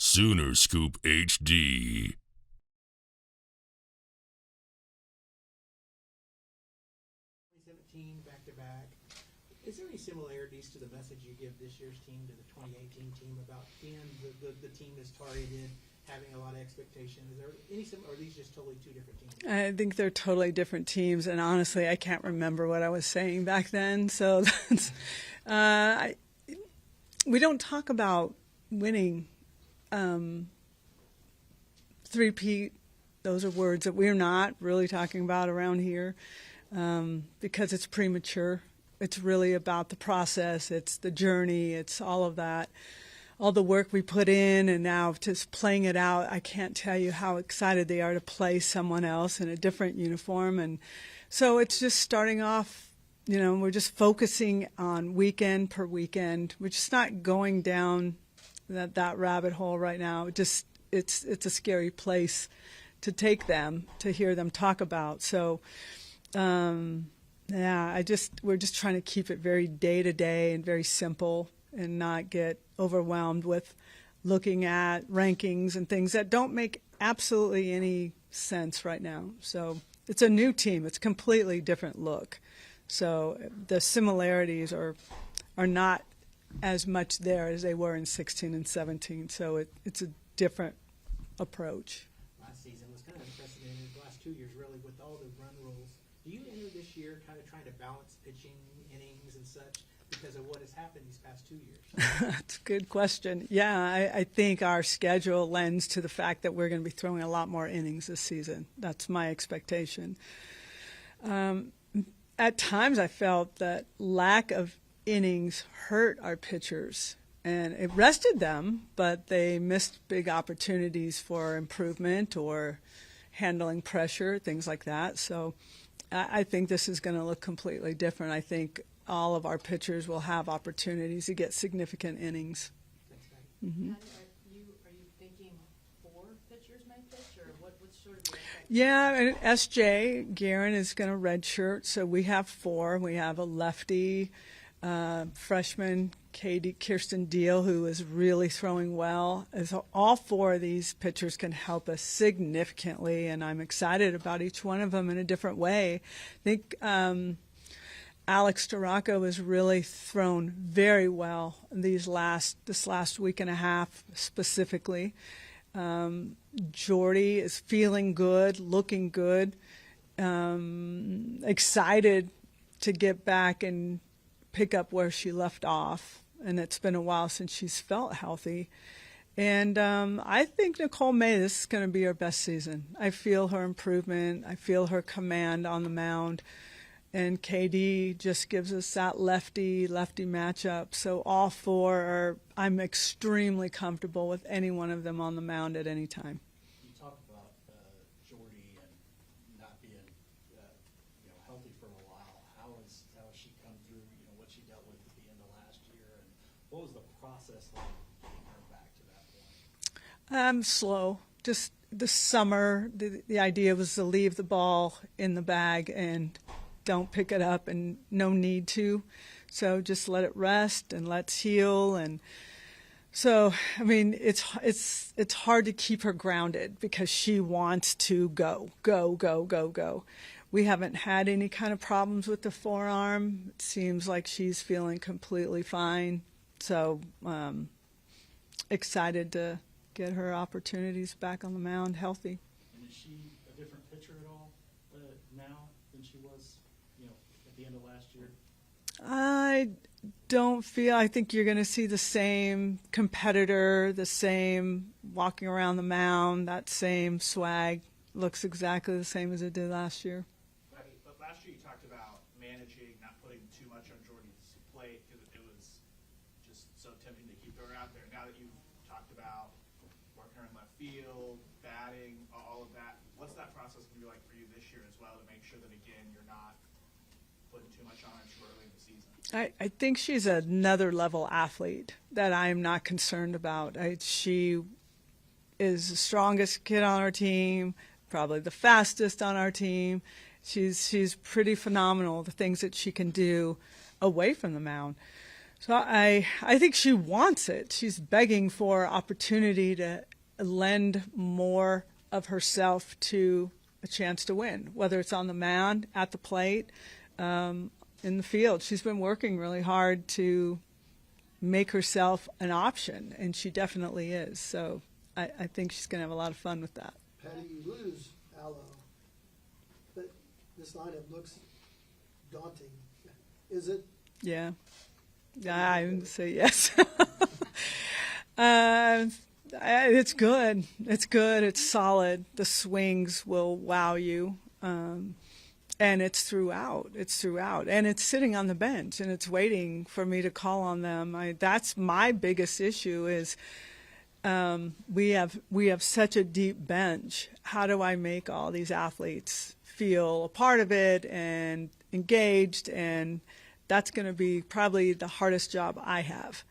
Sooner Scoop HD. Back to back. Is there any similarities to the message you give this year's team to the 2018 team about being the team is targeted, having a lot of expectation? Is there any or are these just totally two different teams? I think they're totally different teams, and honestly, I can't remember what I was saying back then. So that's, we don't talk about winning. Three-peat, those are words that we're not really talking about around here because it's premature. It's really about the process. It's the journey. It's all of that. All the work we put in, and now just playing it out. I can't tell you how excited they are to play someone else in a different uniform. And so it's just starting off, you know, we're just focusing on weekend per weekend. We're just not going down that rabbit hole right now. It's a scary place to take them, to hear them talk about. So, we're just trying to keep it very day to day and very simple, and not get overwhelmed with looking at rankings and things that don't make absolutely any sense right now. So it's a new team. It's a completely different look. So the similarities are not as much there as they were in 16 and 17. So it's a different approach. Last season was kind of unprecedented. The last 2 years, really, with all the run rules. Do you enter this year kind of trying to balance pitching, innings, and such because of what has happened these past 2 years? That's a good question. Yeah, I think our schedule lends to the fact that we're going to be throwing a lot more innings this season. That's my expectation. At times, I felt that lack of innings hurt our pitchers, and it rested them, but they missed big opportunities for improvement or handling pressure, things like that. So I think this is going to look completely different. I think all of our pitchers will have opportunities to get significant innings. Mm-hmm. Are you thinking 4 pitchers might pitch, or what's sort of? Yeah, and S.J. Guerin is going to redshirt, so we have 4. We have a lefty, freshman Kirsten Deal, who is really throwing well. So all 4 of these pitchers can help us significantly, and I'm excited about each one of them in a different way. I think Alex Storako has really thrown very well this last week and a half specifically. Jordy is feeling good, looking good, excited to get back and pick up where she left off. And it's been a while since she's felt healthy. And I think Nicole May, this is going to be her best season. I feel her improvement. I feel her command on the mound. And KD just gives us that lefty matchup. So all 4 are, I'm extremely comfortable with any one of them on the mound at any time. You talked about Jordy and not being healthy for a while. How has she come through, what she dealt with at the end of last year, and what was the process like getting her back to that point? Slow. Just this summer, the idea was to leave the ball in the bag and don't pick it up, and no need to. So just let it rest and let's heal. And so, I mean, it's hard to keep her grounded because she wants to go. We haven't had any kind of problems with the forearm. It seems like she's feeling completely fine. So excited to get her opportunities back on the mound healthy. And is she a different pitcher at all now than she was, at the end of last year? I think you're going to see the same competitor, the same walking around the mound, that same swag. Looks exactly the same as it did last year. But last year you talked about managing, not putting too much on Jordy's plate because it was just so tempting to keep her out there. Now that you've talked about working her in left field, batting, all of that, what's that process going to be like for you this year as well to make sure that, again, you're not putting too much on her too early in the season? I think she's another level athlete that I'm not concerned about. She is the strongest kid on our team, probably the fastest on our team. She's pretty phenomenal, the things that she can do away from the mound. So I think she wants it. She's begging for opportunity to lend more of herself to a chance to win, whether it's on the mound, at the plate, in the field. She's been working really hard to make herself an option, and she definitely is. So I think she's going to have a lot of fun with that. Patty, you lose Aloe, but this lineup looks daunting. Is it? Yeah. I would say yes. It's good. It's good. It's solid. The swings will wow you. And it's throughout. It's throughout. And it's sitting on the bench, and it's waiting for me to call on them. That's my biggest issue is we have such a deep bench. How do I make all these athletes feel a part of it and engaged? And that's going to be probably the hardest job I have.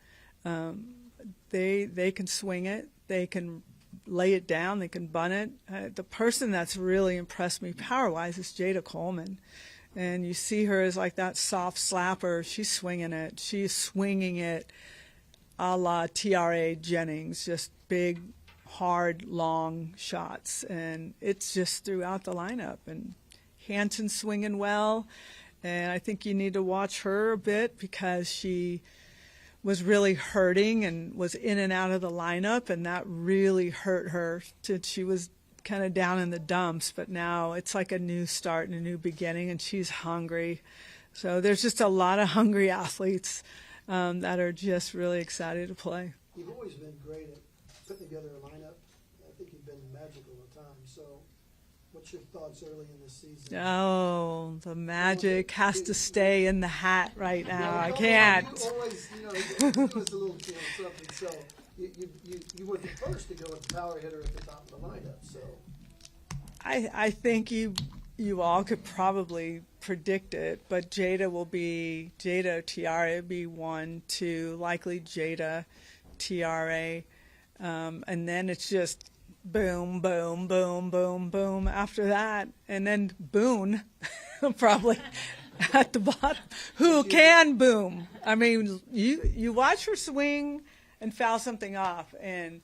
They can swing it. They can lay it down. They can bunt it. The person that's really impressed me power-wise is Jada Coleman. And you see her as like that soft slapper. She's swinging it. She's swinging it a la TRA Jennings, just big, hard, long shots. And it's just throughout the lineup. And Hanson's swinging well. And I think you need to watch her a bit because she was really hurting and was in and out of the lineup, and that really hurt her. She was kind of down in the dumps, but now it's like a new start and a new beginning, and she's hungry. So there's just a lot of hungry athletes that are just really excited to play. You've always been great at putting together a lineup. I think you've been magical at times. So what's your thoughts early in this season? Oh, the magic has to stay in the hat right now. No, I no, can't. You always, you give us a little something. So you were the first to go with the power hitter at the top of the lineup. So I think you all could probably predict it, but Jada Tiara will be 1, 2, likely Jada, TRA, and then it's just boom, boom, boom, boom, boom after that, and then Boone probably at the bottom. Who can boom? I mean, you watch her swing and foul something off, and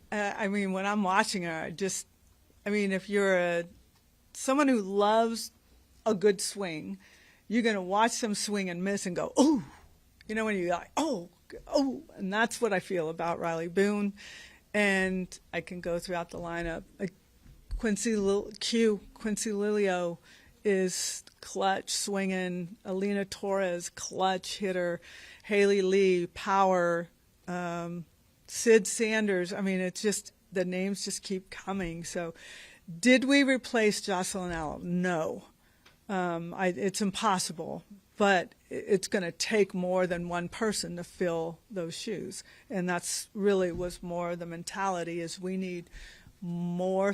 I mean, when I'm watching her, if you're someone who loves a good swing, you're going to watch them swing and miss and go, oh, when you're like, oh, and that's what I feel about Riley Boone. And I can go throughout the lineup. Quincy Lilio is clutch swinging. Alina Torres, clutch hitter. Haley Lee, power. Sid Sanders. I mean, it's just the names just keep coming. So, did we replace Jocelyn Allen? No. It's impossible. But it's going to take more than one person to fill those shoes. And that's really was more the mentality is we need more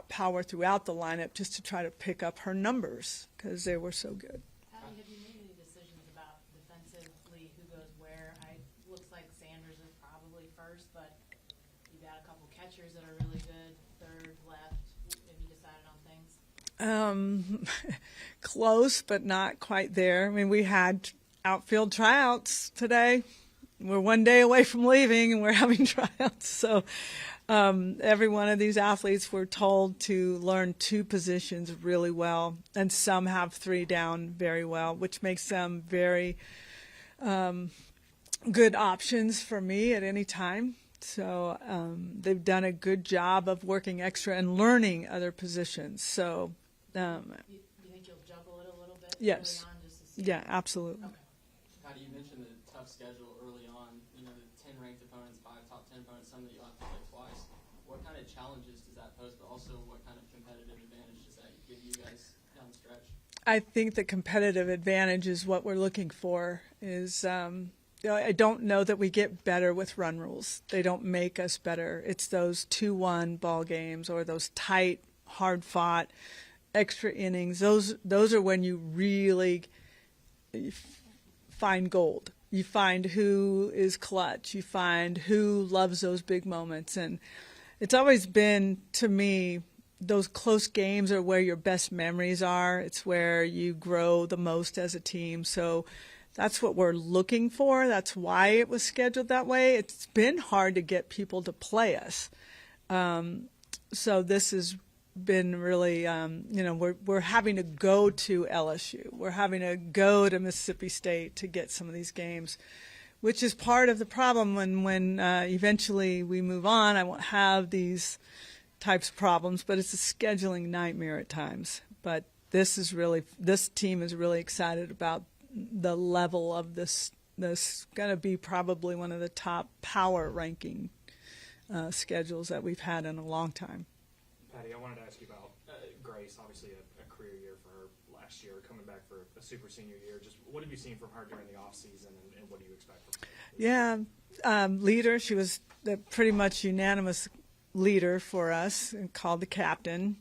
power throughout the lineup just to try to pick up her numbers because they were so good. Patty, have you made any decisions about defensively who goes where? Looks like Sanders is probably first, but you got a couple catchers that are really good, third, left. Have you decided on things? Close, but not quite there. I mean, we had outfield tryouts today. We're one day away from leaving, and we're having tryouts. So every one of these athletes were told to learn 2 positions really well, and some have 3 down very well, which makes them very good options for me at any time. So they've done a good job of working extra and learning other positions. So You think you'll juggle it a little bit yes. early on just to see? Yeah, absolutely. Okay. Patty, you mentioned the tough schedule early on, the 10 ranked opponents, 5 top 10 opponents, some that you'll have to play twice. What kind of challenges does that pose, but also what kind of competitive advantage does that give you guys down the stretch? I think the competitive advantage is what we're looking for is I don't know that we get better with run rules. They don't make us better. It's those 2-1 ball games or those tight, hard-fought extra innings. Those are when you really find gold. You find who is clutch. You find who loves those big moments. And it's always been, to me, those close games are where your best memories are. It's where you grow the most as a team. So That's what we're looking for. That's why it was scheduled that way. It's been hard to get people to play us. So this has been really, we're having to go to LSU. We're having to go to Mississippi State to get some of these games, which is part of the problem. When eventually we move on, I won't have these types of problems, but it's a scheduling nightmare at times. But this team is really excited about the level of this. This going to be probably one of the top power ranking schedules that we've had in a long time. Patty, I wanted to ask you about Grace. Obviously, a career year for her last year, coming back for a super senior year. Just what have you seen from her during the off season, and what do you expect from her? Yeah, leader. She was the pretty much unanimous leader for us, and called the captain.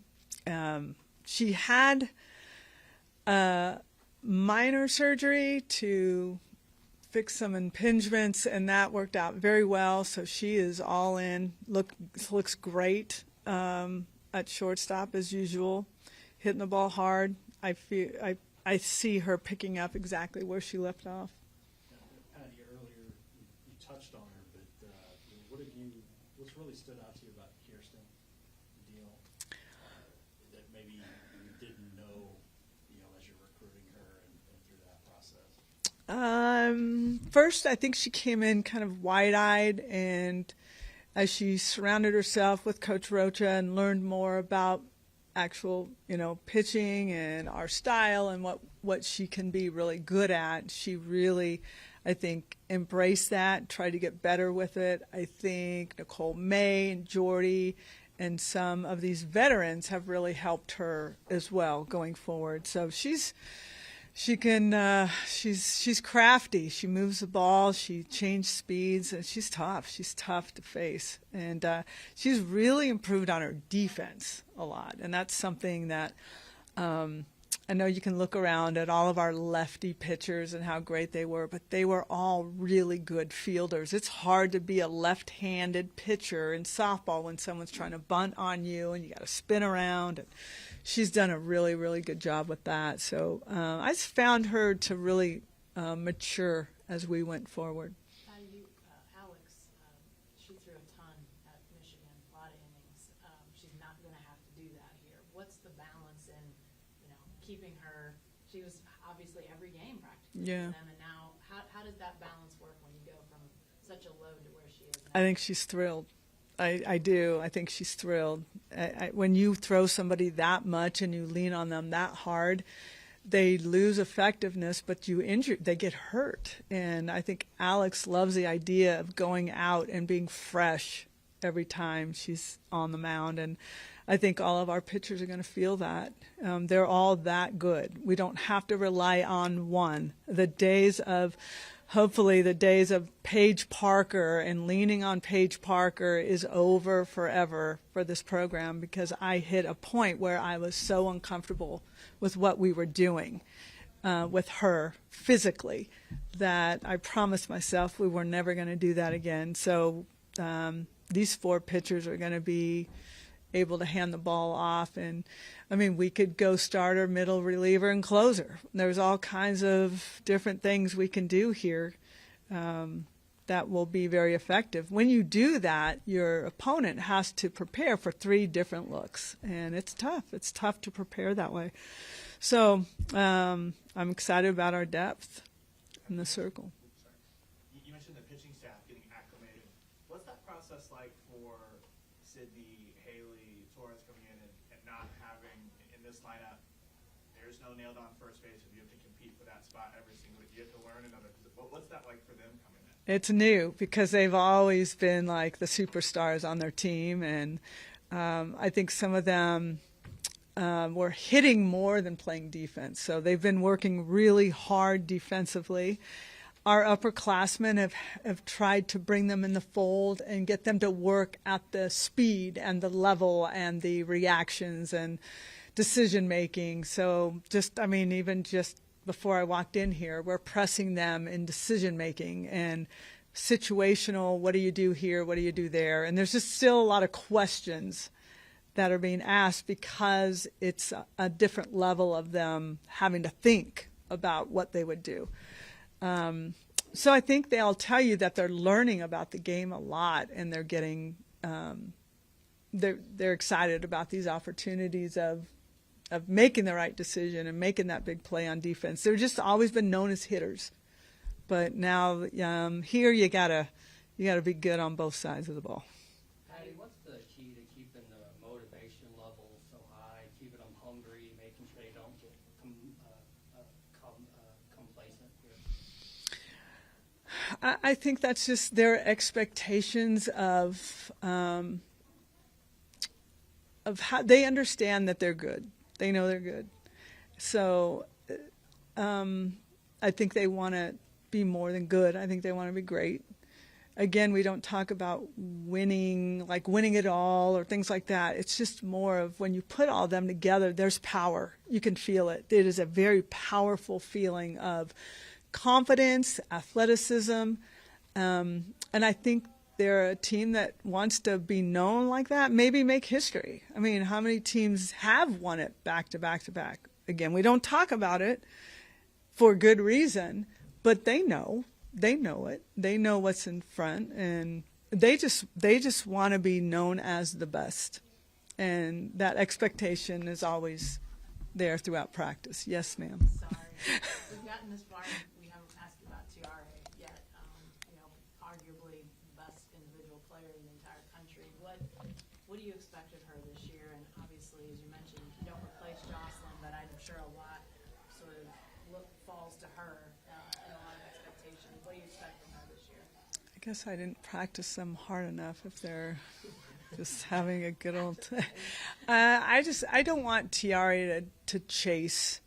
She had minor surgery to fix some impingements, and that worked out very well. So she is all in. Looks great at shortstop as usual, hitting the ball hard. I see her picking up exactly where she left off. Patty, earlier you touched on her, but what's really stood out to you about Kirsten Deal that maybe you didn't know, as you're recruiting her and through that process? First, I think she came in kind of wide-eyed, and as she surrounded herself with Coach Rocha and learned more about actual, pitching and our style and what she can be really good at, she really, I think, embraced that, tried to get better with it. I think Nicole May and Jordy and some of these veterans have really helped her as well going forward. So she's crafty. She moves the ball. She changed speeds, and she's tough. She's tough to face, and she's really improved on her defense a lot. And that's something that I know you can look around at all of our lefty pitchers and how great they were, but they were all really good fielders. It's hard to be a left-handed pitcher in softball when someone's trying to bunt on you and you got to spin around. And she's done a really, really good job with that. So I just found her to really mature as we went forward. Alex, she threw a ton at Michigan, a lot of innings. She's not going to have to do that here. What's the balance in, keeping her? She was obviously every game practically Yeah. for them, and now how does that balance work when you go from such a load to where she is now? I think she's thrilled. I do. I think she's thrilled. When you throw somebody that much and you lean on them that hard, they lose effectiveness, but they get hurt. And I think Alex loves the idea of going out and being fresh every time she's on the mound. And I think all of our pitchers are going to feel that. They're all that good. We don't have to rely on one. Hopefully the days of Paige Parker and leaning on Paige Parker is over forever for this program, because I hit a point where I was so uncomfortable with what we were doing with her physically that I promised myself we were never going to do that again. So these four pitchers are going to be able to hand the ball off. And we could go starter, middle reliever, and closer. There's all kinds of different things we can do here that will be very effective. When you do that, your opponent has to prepare for 3 different looks, and it's tough. It's tough to prepare that way. So I'm excited about our depth in the circle. You mentioned the pitching staff getting acclimated. What's that process like for Sydney, Haley, Torres coming in and not having, in this lineup, there's no nailed on first base, and you have to compete for that spot every single day. You have to learn another. What's that like for them coming in? It's new because they've always been like the superstars on their team, and I think some of them were hitting more than playing defense. So they've been working really hard defensively. Our upperclassmen have tried to bring them in the fold and get them to work at the speed and the level and the reactions and decision making. So even just before I walked in here, we're pressing them in decision making and situational. What do you do here? What do you do there? And there's just still a lot of questions that are being asked because it's a different level of them having to think about what they would do. So I think they'll tell you that they're learning about the game a lot, and they're getting they're excited about these opportunities of making the right decision and making that big play on defense. They've just always been known as hitters, but now here you gotta be good on both sides of the ball. Patty, what's the key to keeping the motivation level so high, keeping them hungry, making sure they don't get complacent here? I think that's just their expectations of how they understand that they're good. They know they're good. So I think they want to be more than good. I think they want to be great. Again, we don't talk about winning, like winning it all or things like that. It's just more of when you put all of them together, there's power. You can feel it. It is a very powerful feeling of confidence, athleticism, and I think they're a team that wants to be known like that, maybe make history. I mean, how many teams have won it back to back to back? Again, we don't talk about it for good reason, but they know it. They know what's in front, and they just want to be known as the best. And that expectation is always there throughout practice. Yes, ma'am. Sorry. We've gotten this far, and we haven't asked you about Tiare yet. Arguably the best individual player in the entire country. What do you expect of her this year? And obviously, as you mentioned, you don't replace Jocelyn, but I'm sure a lot sort of falls to her and a lot of expectations. What do you expect from her this year? I guess I didn't practice them hard enough if they're just having a good old I don't want Tiare to chase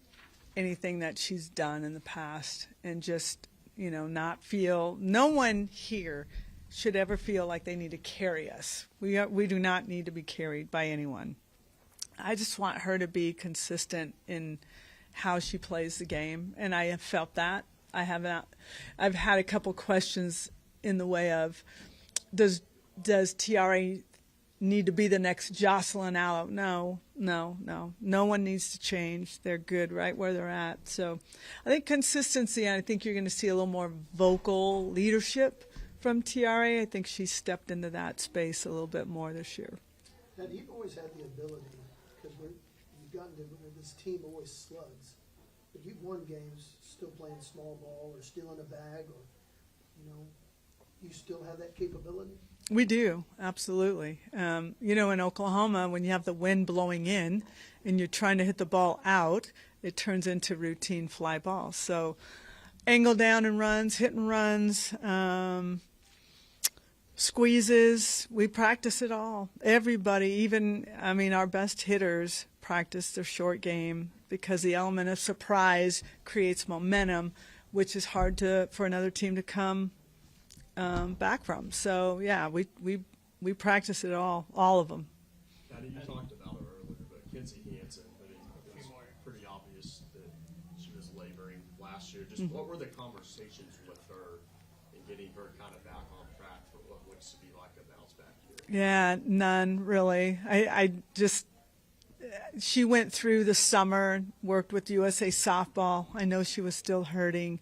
anything that she's done in the past and just, not feel, no one here should ever feel like they need to carry us. We do not need to be carried by anyone. I just want her to be consistent in how she plays the game, and I have felt that. I've had a couple questions in the way of, does Tiare need to be the next Jocelyn Allo? No. No one needs to change. They're good right where they're at. So I think consistency, and I think you're going to see a little more vocal leadership from Tiare. I think she's stepped into that space a little bit more this year. And you've always had the ability, because you've gotten to where this team always slugs, but you've won games still playing small ball or stealing a bag, or, you still have that capability? We do, absolutely. In Oklahoma, when you have the wind blowing in and you're trying to hit the ball out, it turns into routine fly balls. So angle down and runs, hit and runs, squeezes, we practice it all. Everybody, our best hitters practice their short game because the element of surprise creates momentum, which is hard for another team to come back from. So yeah, we practice it all of them. Patty, you talked about her earlier, but Kinsey Hansen, it was pretty obvious that she was laboring last year. Just what were the conversations with her in getting her kind of back on track for what looks to be like a bounce back year? Yeah, none really. She went through the summer, worked with USA Softball. I know she was still hurting.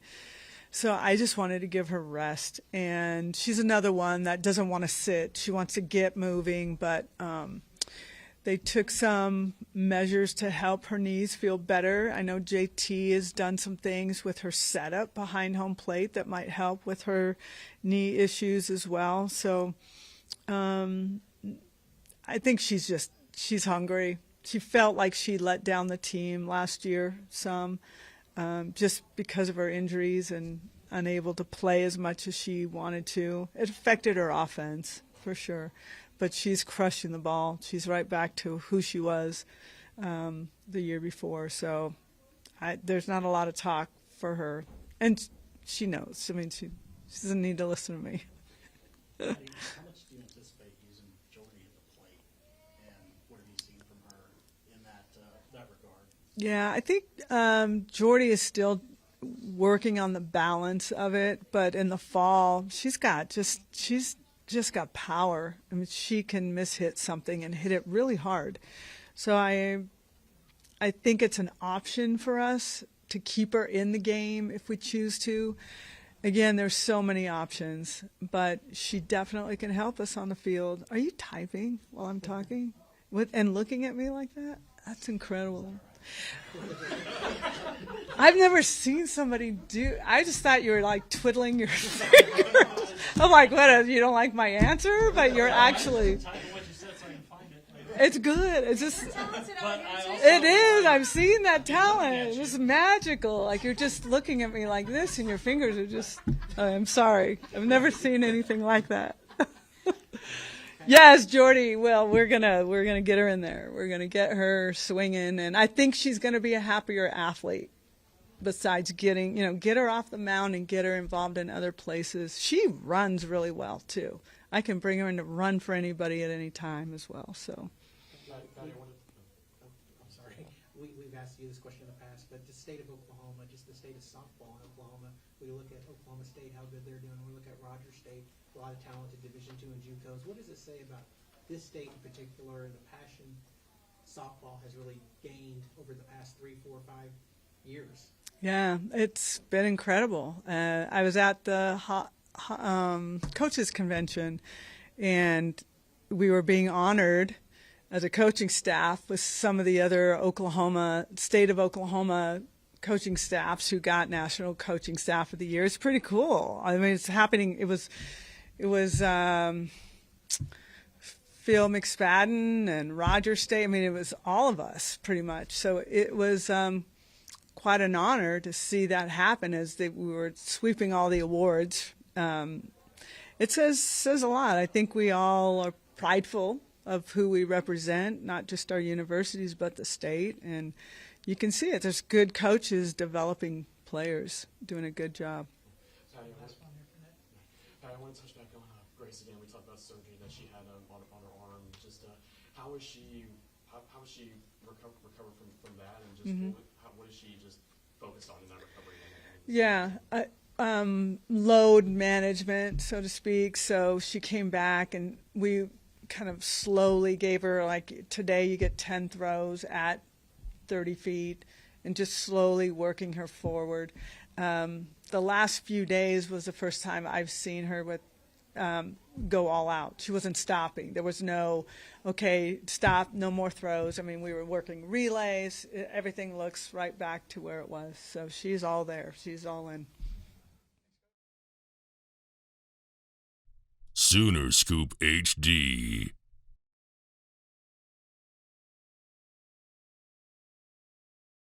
So I just wanted to give her rest. And she's another one that doesn't want to sit. She wants to get moving, but they took some measures to help her knees feel better. I know JT has done some things with her setup behind home plate that might help with her knee issues as well. So I think she's hungry. She felt like she let down the team last year some. Just because of her injuries and unable to play as much as she wanted to. It affected her offense, for sure. But she's crushing the ball. She's right back to who she was the year before. So there's not a lot of talk for her. And she knows. She doesn't need to listen to me. Patty, how much do you anticipate using Jordy at the plate? And what have you seen from her in that regard? Yeah, I think Jordy is still working on the balance of it, but in the fall, she's just got power. She can mishit something and hit it really hard. So I think it's an option for us, to keep her in the game if we choose to. Again, there's so many options, but she definitely can help us on the field. Are you typing while I'm talking? And looking at me like that? That's incredible. I've never seen somebody do. I just thought you were like twiddling your fingers. I'm like, what? You don't like my answer? But you're actually. It's good. It's just. It is. I've seen that talent. It's just magical. Like you're just looking at me like this, and your fingers are just. Oh, I'm sorry. I've never seen anything like that. Yes, Jordy. Well, we're gonna get her in there. We're gonna get her swinging, and I think she's gonna be a happier athlete. Besides get her off the mound and get her involved in other places. She runs really well too. I can bring her in to run for anybody at any time as well. So. I'm sorry. We've asked you this question in the past, but the state of Oklahoma, just the state of softball in Oklahoma, we look at Oklahoma State, how good they're doing. We look at Rogers State, a lot of talented Division II and JUCOs. What does it say about this state in particular and the passion softball has really gained over the past 3, 4, 5 years? Yeah, it's been incredible. I was at the coaches convention, and we were being honored as a coaching staff with some of the other state of Oklahoma coaching staffs who got National Coaching Staff of the Year. It's pretty cool. I mean, it's happening. It was Phil McSpadden and Rogers State. I mean, it was all of us pretty much. So it was quite an honor to see that happen as we were sweeping all the awards. It says a lot. I think we all are prideful of who we represent, not just our universities, but the state. And you can see it. There's good coaches developing players, doing a good job. Patty, I want to touch back on Grace again. We talked about surgery that she had on her arm. Just how is she recover from that, and just what is she just focused on in that recovery? Yeah, load management, so to speak. So she came back, and we kind of slowly gave her, like, today you get 10 throws at 30 feet, and just slowly working her forward. The last few days was the first time I've seen her with go all out. She wasn't stopping. There was no, okay, stop, no more throws. I mean, we were working relays. Everything looks right back to where it was. So she's all there. She's all in. Sooner Scoop HD.